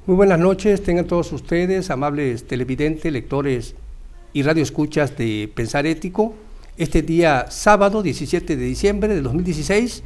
Muy buenas noches, tengan todos ustedes, amables televidentes, lectores y radioescuchas de Pensar Ético. Este día sábado 17 de diciembre de 2016,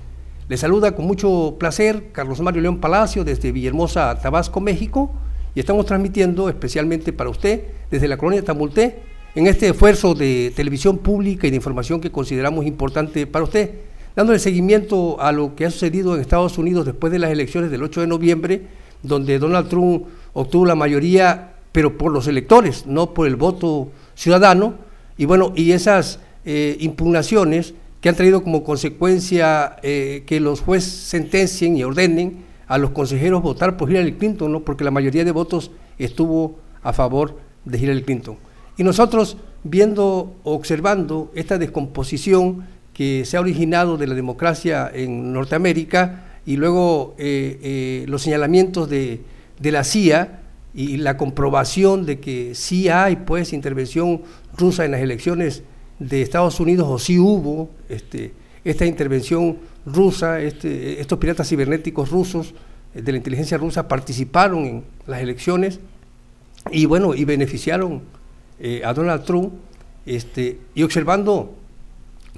les saluda con mucho placer Carlos Mario León Palacio desde Villahermosa, Tabasco, México, y estamos transmitiendo especialmente para usted desde la colonia Tamulté, en este esfuerzo de televisión pública y de información que consideramos importante para usted, dándole seguimiento a lo que ha sucedido en Estados Unidos después de las elecciones del 8 de noviembre, donde Donald Trump obtuvo la mayoría, pero por los electores, no por el voto ciudadano, y bueno, y esas impugnaciones que han traído como consecuencia que los jueces sentencien y ordenen a los consejeros votar por Hillary Clinton, ¿no? Porque la mayoría de votos estuvo a favor de Hillary Clinton. Y nosotros, viendo, observando esta descomposición que se ha originado de la democracia en Norteamérica, y luego los señalamientos de la CIA y la comprobación de que sí hay pues intervención rusa en las elecciones de Estados Unidos, o sí hubo esta intervención rusa, estos piratas cibernéticos rusos de la inteligencia rusa participaron en las elecciones y bueno, y beneficiaron a Donald Trump, y observando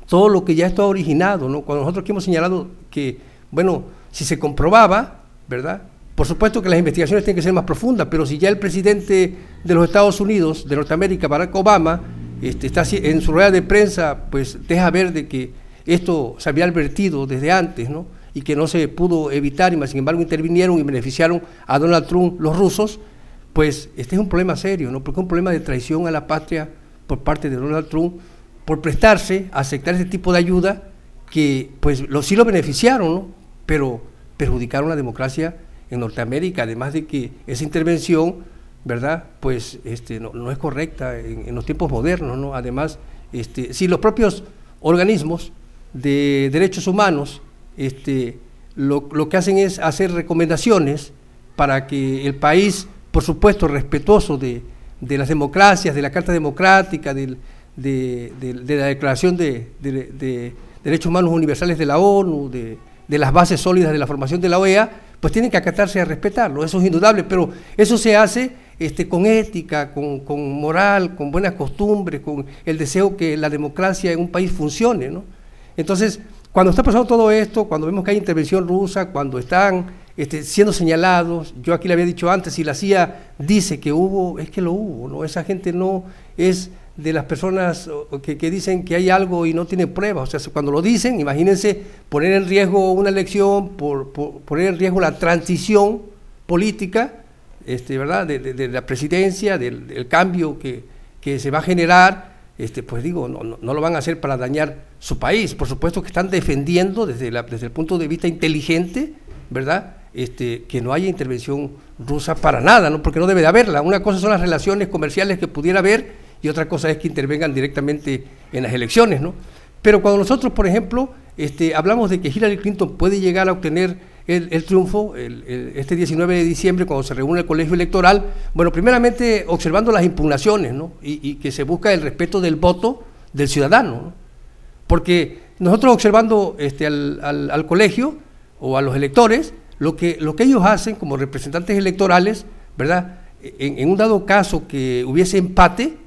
todo lo que ya está originado, ¿no? Cuando nosotros aquí hemos señalado que, bueno, si se comprobaba, ¿verdad? Por supuesto que las investigaciones tienen que ser más profundas, pero si ya el presidente de los Estados Unidos, de Norteamérica, Barack Obama, está en su rueda de prensa, pues deja ver de que esto se había advertido desde antes, ¿no? Y que no se pudo evitar, y sin embargo intervinieron y beneficiaron a Donald Trump los rusos, pues este es un problema serio, ¿no? Porque es un problema de traición a la patria por parte de Donald Trump, por prestarse a aceptar ese tipo de ayuda que pues sí lo beneficiaron, ¿no? Pero perjudicaron la democracia en Norteamérica, además de que esa intervención, ¿verdad? Pues no es correcta en los tiempos modernos, ¿no? Además, si los propios organismos de derechos humanos lo que hacen es hacer recomendaciones para que el país, por supuesto, respetuoso de las democracias, de la Carta Democrática, de la Declaración de Derechos Humanos Universales de la ONU, de las bases sólidas de la formación de la OEA, pues tienen que acatarse a respetarlo, eso es indudable, pero eso se hace con ética, con moral, con buenas costumbres, con el deseo que la democracia en un país funcione, ¿no? Entonces, cuando está pasando todo esto, cuando vemos que hay intervención rusa, cuando están siendo señalados, yo aquí le había dicho antes, si la CIA dice que hubo, es que lo hubo, ¿no? Esa gente no es de las personas que dicen que hay algo y no tienen pruebas, o sea, cuando lo dicen, imagínense poner en riesgo una elección, poner en riesgo la transición política, ¿verdad? De la presidencia, del cambio que se va a generar, pues digo, no lo van a hacer para dañar su país, por supuesto que están defendiendo desde el punto de vista inteligente, ¿verdad? Que no haya intervención rusa para nada, ¿no? Porque no debe de haberla. Una cosa son las relaciones comerciales que pudiera haber y otra cosa es que intervengan directamente en las elecciones, ¿no? Pero cuando nosotros, por ejemplo, hablamos de que Hillary Clinton puede llegar a obtener el triunfo este 19 de diciembre cuando se reúne el colegio electoral, bueno, primeramente observando las impugnaciones, ¿no? Y que se busca el respeto del voto del ciudadano, ¿no? Porque nosotros observando al colegio o a los electores, lo que ellos hacen como representantes electorales, ¿verdad? En un dado caso que hubiese empate,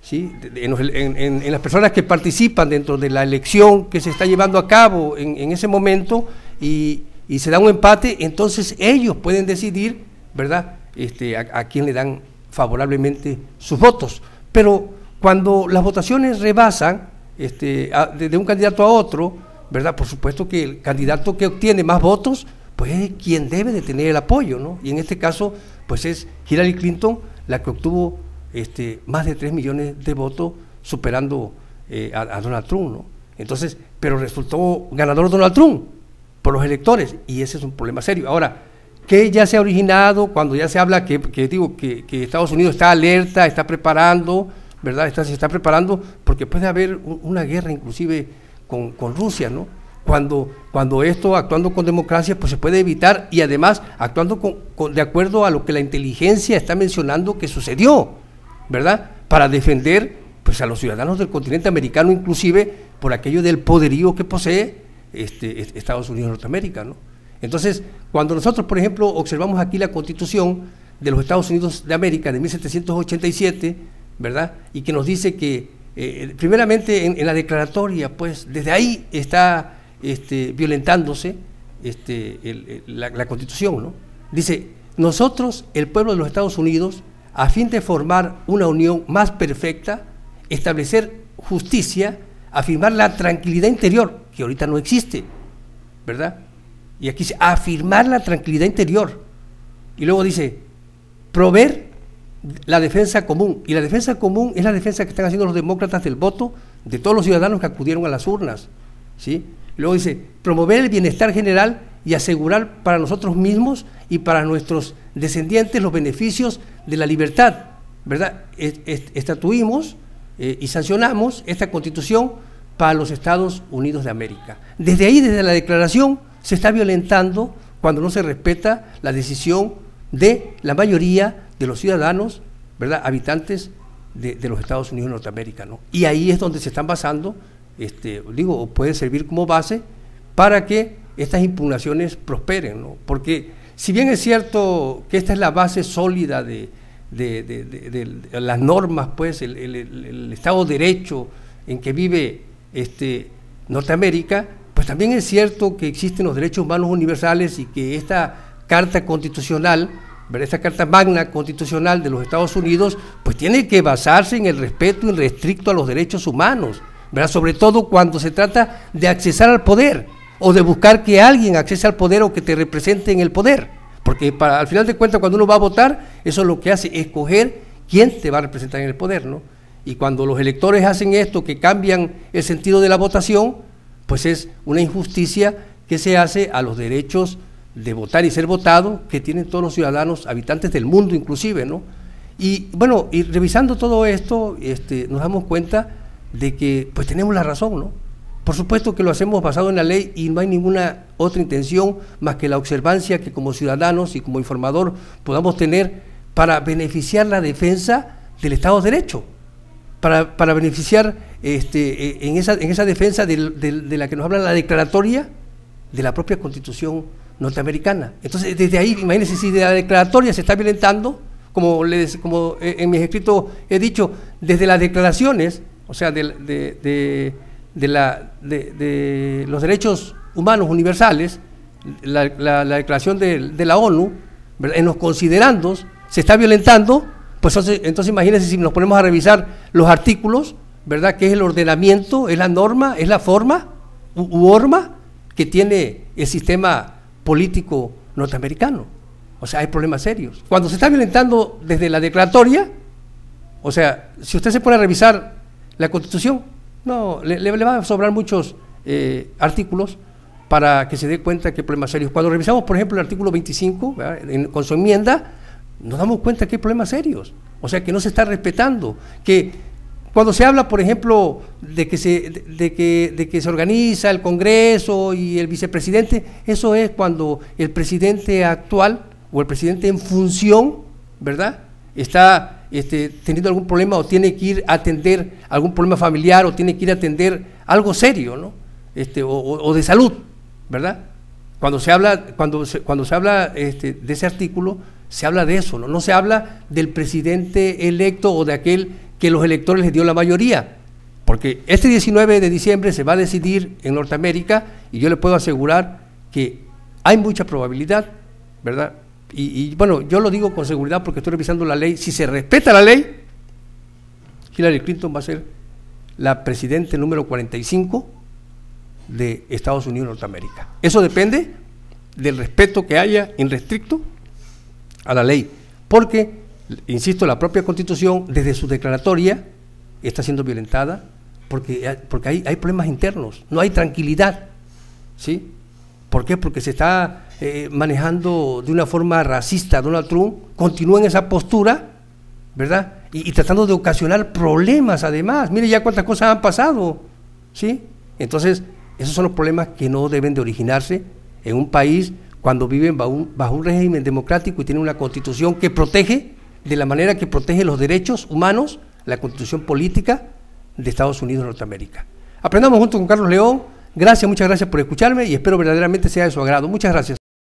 ¿sí? En las personas que participan dentro de la elección que se está llevando a cabo en ese momento y se da un empate, entonces ellos pueden decidir, ¿verdad? A quién le dan favorablemente sus votos. Pero cuando las votaciones rebasan de un candidato a otro, ¿verdad? Por supuesto que el candidato que obtiene más votos, pues es quien debe de tener el apoyo, ¿no? Y en este caso, pues es Hillary Clinton la que obtuvo más de 3 millones de votos, superando a Donald Trump, ¿no? Entonces, pero resultó ganador Donald Trump por los electores, y ese es un problema serio. Ahora, ¿qué ya se ha originado cuando ya se habla que Estados Unidos está alerta, está preparando, ¿verdad? Se está preparando porque puede haber una guerra inclusive con Rusia, ¿no? Cuando esto, actuando con democracia, pues se puede evitar, y además actuando de acuerdo a lo que la inteligencia está mencionando que sucedió, ¿verdad? Para defender pues a los ciudadanos del continente americano, inclusive por aquello del poderío que posee Estados Unidos y Norteamérica, ¿no? Entonces, cuando nosotros, por ejemplo, observamos aquí la Constitución, de los Estados Unidos de América de 1787, ¿verdad? Y que nos dice que, primeramente en la declaratoria, pues desde ahí está violentándose la Constitución, ¿no? Dice: nosotros, el pueblo de los Estados Unidos, a fin de formar una unión más perfecta, establecer justicia, afirmar la tranquilidad interior, que ahorita no existe, ¿verdad? Y aquí dice, afirmar la tranquilidad interior. Y luego dice, proveer la defensa común. Y la defensa común es la defensa que están haciendo los demócratas del voto de todos los ciudadanos que acudieron a las urnas, ¿sí? Y luego dice, promover el bienestar general y asegurar para nosotros mismos y para nuestros descendientes los beneficios de la libertad, ¿verdad? Estatuimos y sancionamos esta Constitución para los Estados Unidos de América. Desde ahí, desde la declaración, se está violentando cuando no se respeta la decisión de la mayoría de los ciudadanos, ¿verdad?, habitantes de los Estados Unidos de Norteamérica, ¿no? Y ahí es donde se están basando, puede servir como base para que estas impugnaciones prosperen, ¿no? Porque si bien es cierto que esta es la base sólida de las normas, pues el Estado de Derecho en que vive Norteamérica, pues también es cierto que existen los derechos humanos universales y que esta Carta Constitucional, ¿verdad?, esta Carta Magna Constitucional de los Estados Unidos, pues tiene que basarse en el respeto irrestricto a los derechos humanos, ¿verdad?, sobre todo cuando se trata de accesar al poder o de buscar que alguien accese al poder o que te represente en el poder, porque al final de cuentas cuando uno va a votar, eso es lo que hace, escoger quién te va a representar en el poder, ¿no? Y cuando los electores hacen esto, que cambian el sentido de la votación, pues es una injusticia que se hace a los derechos de votar y ser votado que tienen todos los ciudadanos, habitantes del mundo inclusive, ¿no? Y bueno, y revisando todo esto, nos damos cuenta de que pues tenemos la razón, ¿no? Por supuesto que lo hacemos basado en la ley y no hay ninguna otra intención más que la observancia que como ciudadanos y como informador podamos tener para beneficiar la defensa del Estado de Derecho, para beneficiar en esa defensa de la que nos habla la declaratoria de la propia Constitución norteamericana. Entonces, desde ahí, imagínense, si de la declaratoria se está violentando, como en mis escritos he dicho, desde las declaraciones, o sea, de los derechos humanos universales, la declaración de la ONU, ¿verdad?, en los considerandos, se está violentando, pues entonces imagínense si nos ponemos a revisar los artículos, ¿verdad?, que es el ordenamiento, es la norma, es la forma u horma que tiene el sistema político norteamericano. O sea, hay problemas serios. Cuando se está violentando desde la declaratoria, o sea, si usted se pone a revisar la Constitución, no, le van a sobrar muchos artículos para que se dé cuenta que hay problemas serios. Cuando revisamos, por ejemplo, el artículo 25, con su enmienda, nos damos cuenta que hay problemas serios. O sea, que no se está respetando, que cuando se habla, por ejemplo, de que se organiza el Congreso y el vicepresidente, eso es cuando el presidente actual o el presidente en función, ¿verdad?, está teniendo algún problema o tiene que ir a atender algún problema familiar o tiene que ir a atender algo serio, ¿no? O de salud, ¿verdad? Cuando se habla de ese artículo, se habla de eso, ¿no? No se habla del presidente electo o de aquel que los electores les dio la mayoría, porque este 19 de diciembre se va a decidir en Norteamérica y yo le puedo asegurar que hay mucha probabilidad, ¿verdad? Y bueno, yo lo digo con seguridad porque estoy revisando la ley. Si se respeta la ley, Hillary Clinton va a ser la presidenta número 45 de Estados Unidos de Norteamérica. Eso depende del respeto que haya irrestricto a la ley, porque, insisto, la propia Constitución, desde su declaratoria, está siendo violentada, porque hay problemas internos, no hay tranquilidad, ¿sí? ¿Por qué? Porque se está manejando de una forma racista. Donald Trump continúa en esa postura, ¿verdad? Y tratando de ocasionar problemas además. Mire ya cuántas cosas han pasado, ¿sí? Entonces, esos son los problemas que no deben de originarse en un país cuando viven bajo un régimen democrático y tienen una constitución que protege, de la manera que protege los derechos humanos, la constitución política de Estados Unidos de Norteamérica. Aprendamos junto con Carlos León. Gracias, muchas gracias por escucharme y espero verdaderamente sea de su agrado. Muchas gracias.